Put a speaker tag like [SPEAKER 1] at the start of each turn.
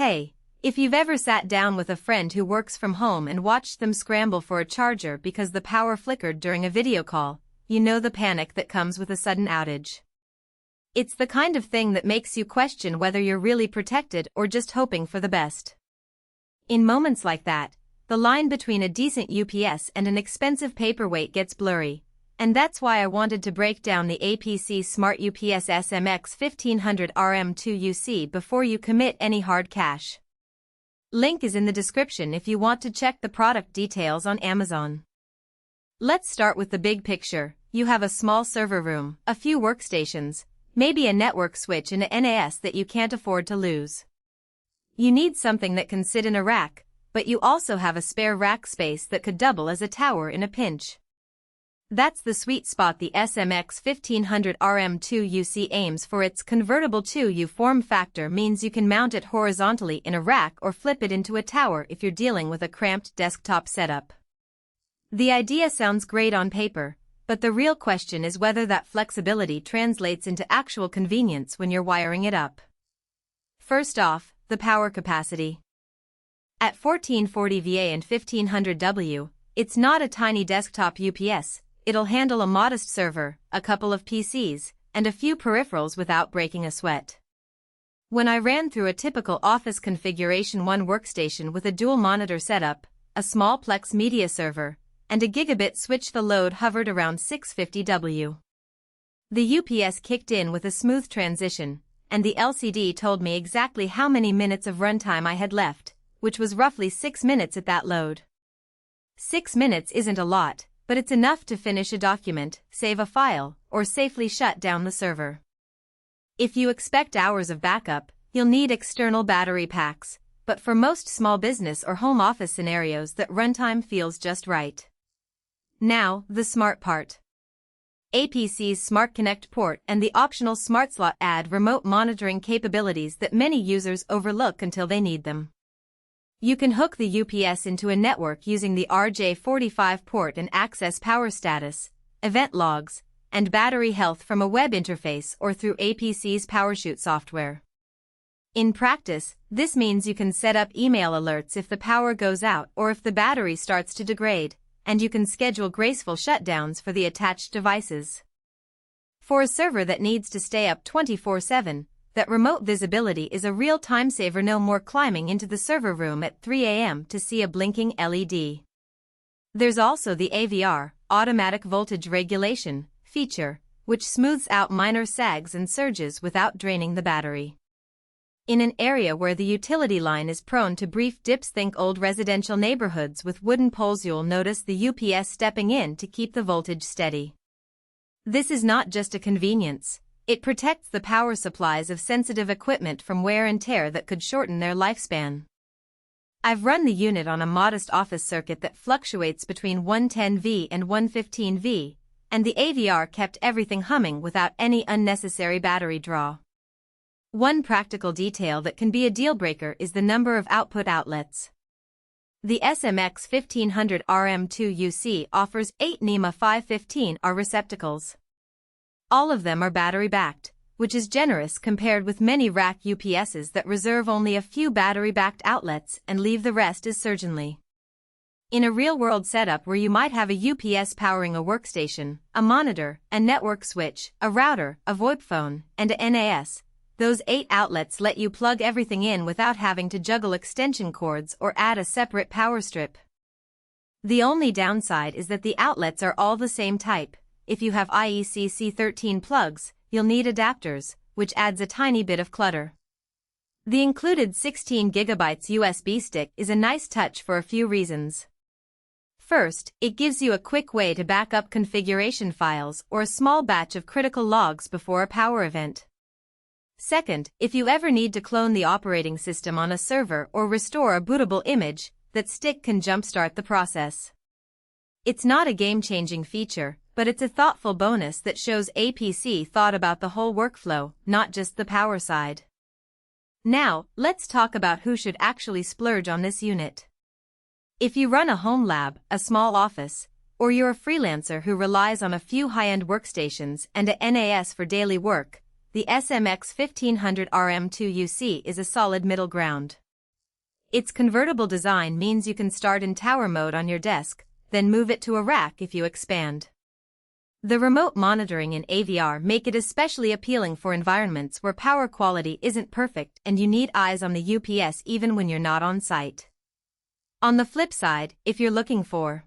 [SPEAKER 1] Hey, if you've ever sat down with a friend who works from home and watched them scramble for a charger because the power flickered during a video call, you know the panic that comes with a sudden outage. It's the kind of thing that makes you question whether you're really protected or just hoping for the best. In moments like that, the line between a decent UPS and an expensive paperweight gets blurry, and that's why I wanted to break down the APC Smart UPS SMX1500RM2UC before you commit any hard cash. Link is in the description if you want to check the product details on Amazon. Let's start with the big picture. You have a small server room, a few workstations, maybe a network switch and a NAS that you can't afford to lose. You need something that can sit in a rack, but you also have a spare rack space that could double as a tower in a pinch. That's the sweet spot the SMX1500RM2UC aims for. Its convertible 2U form factor means you can mount it horizontally in a rack or flip it into a tower if you're dealing with a cramped desktop setup. The idea sounds great on paper, but the real question is whether that flexibility translates into actual convenience when you're wiring it up. First off, the power capacity. At 1440 VA and 1500W, it's not a tiny desktop UPS. It'll handle a modest server, a couple of PCs, and a few peripherals without breaking a sweat. When I ran through a typical office configuration, one workstation with a dual monitor setup, a small Plex media server, and a gigabit switch, the load hovered around 650W. The UPS kicked in with a smooth transition, and the LCD told me exactly how many minutes of runtime I had left, which was roughly 6 minutes at that load. 6 minutes isn't a lot, but it's enough to finish a document, save a file, or safely shut down the server. If you expect hours of backup, you'll need external battery packs, but for most small business or home office scenarios, that runtime feels just right. Now, the smart part. APC's SmartConnect port and the optional SmartSlot add remote monitoring capabilities that many users overlook until they need them. You can hook the UPS into a network using the RJ45 port and access power status, event logs, and battery health from a web interface or through APC's PowerShoot software. In practice, this means you can set up email alerts if the power goes out or if the battery starts to degrade, and you can schedule graceful shutdowns for the attached devices. For a server that needs to stay up 24/7, that remote visibility is a real time saver. No more climbing into the server room at 3 a.m. to see a blinking LED. There's also the AVR, automatic voltage regulation, feature, which smooths out minor sags and surges without draining the battery. In an area where the utility line is prone to brief dips, think old residential neighborhoods with wooden poles, you'll notice the UPS stepping in to keep the voltage steady. This is not just a convenience. It protects the power supplies of sensitive equipment from wear and tear that could shorten their lifespan. I've run the unit on a modest office circuit that fluctuates between 110V and 115V, and the AVR kept everything humming without any unnecessary battery draw. One practical detail that can be a deal-breaker is the number of output outlets. The SMX1500RM2UC offers 8 NEMA 515R receptacles. All of them are battery-backed, which is generous compared with many rack UPSs that reserve only a few battery-backed outlets and leave the rest as surgeonly. In a real-world setup where you might have a UPS powering a workstation, a monitor, a network switch, a router, a VoIP phone, and a NAS, those 8 outlets let you plug everything in without having to juggle extension cords or add a separate power strip. The only downside is that the outlets are all the same type. If you have IEC C13 plugs, you'll need adapters, which adds a tiny bit of clutter. The included 16 GB USB stick is a nice touch for a few reasons. First, it gives you a quick way to back up configuration files or a small batch of critical logs before a power event. Second, if you ever need to clone the operating system on a server or restore a bootable image, that stick can jumpstart the process. It's not a game-changing feature, but it's a thoughtful bonus that shows APC thought about the whole workflow, not just the power side. Now, let's talk about who should actually splurge on this unit. If you run a home lab, a small office, or you're a freelancer who relies on a few high-end workstations and a NAS for daily work, the SMX1500RM2UC is a solid middle ground. Its convertible design means you can start in tower mode on your desk, then move it to a rack if you expand. The remote monitoring and AVR make it especially appealing for environments where power quality isn't perfect and you need eyes on the UPS even when you're not on site. On the flip side, if you're looking for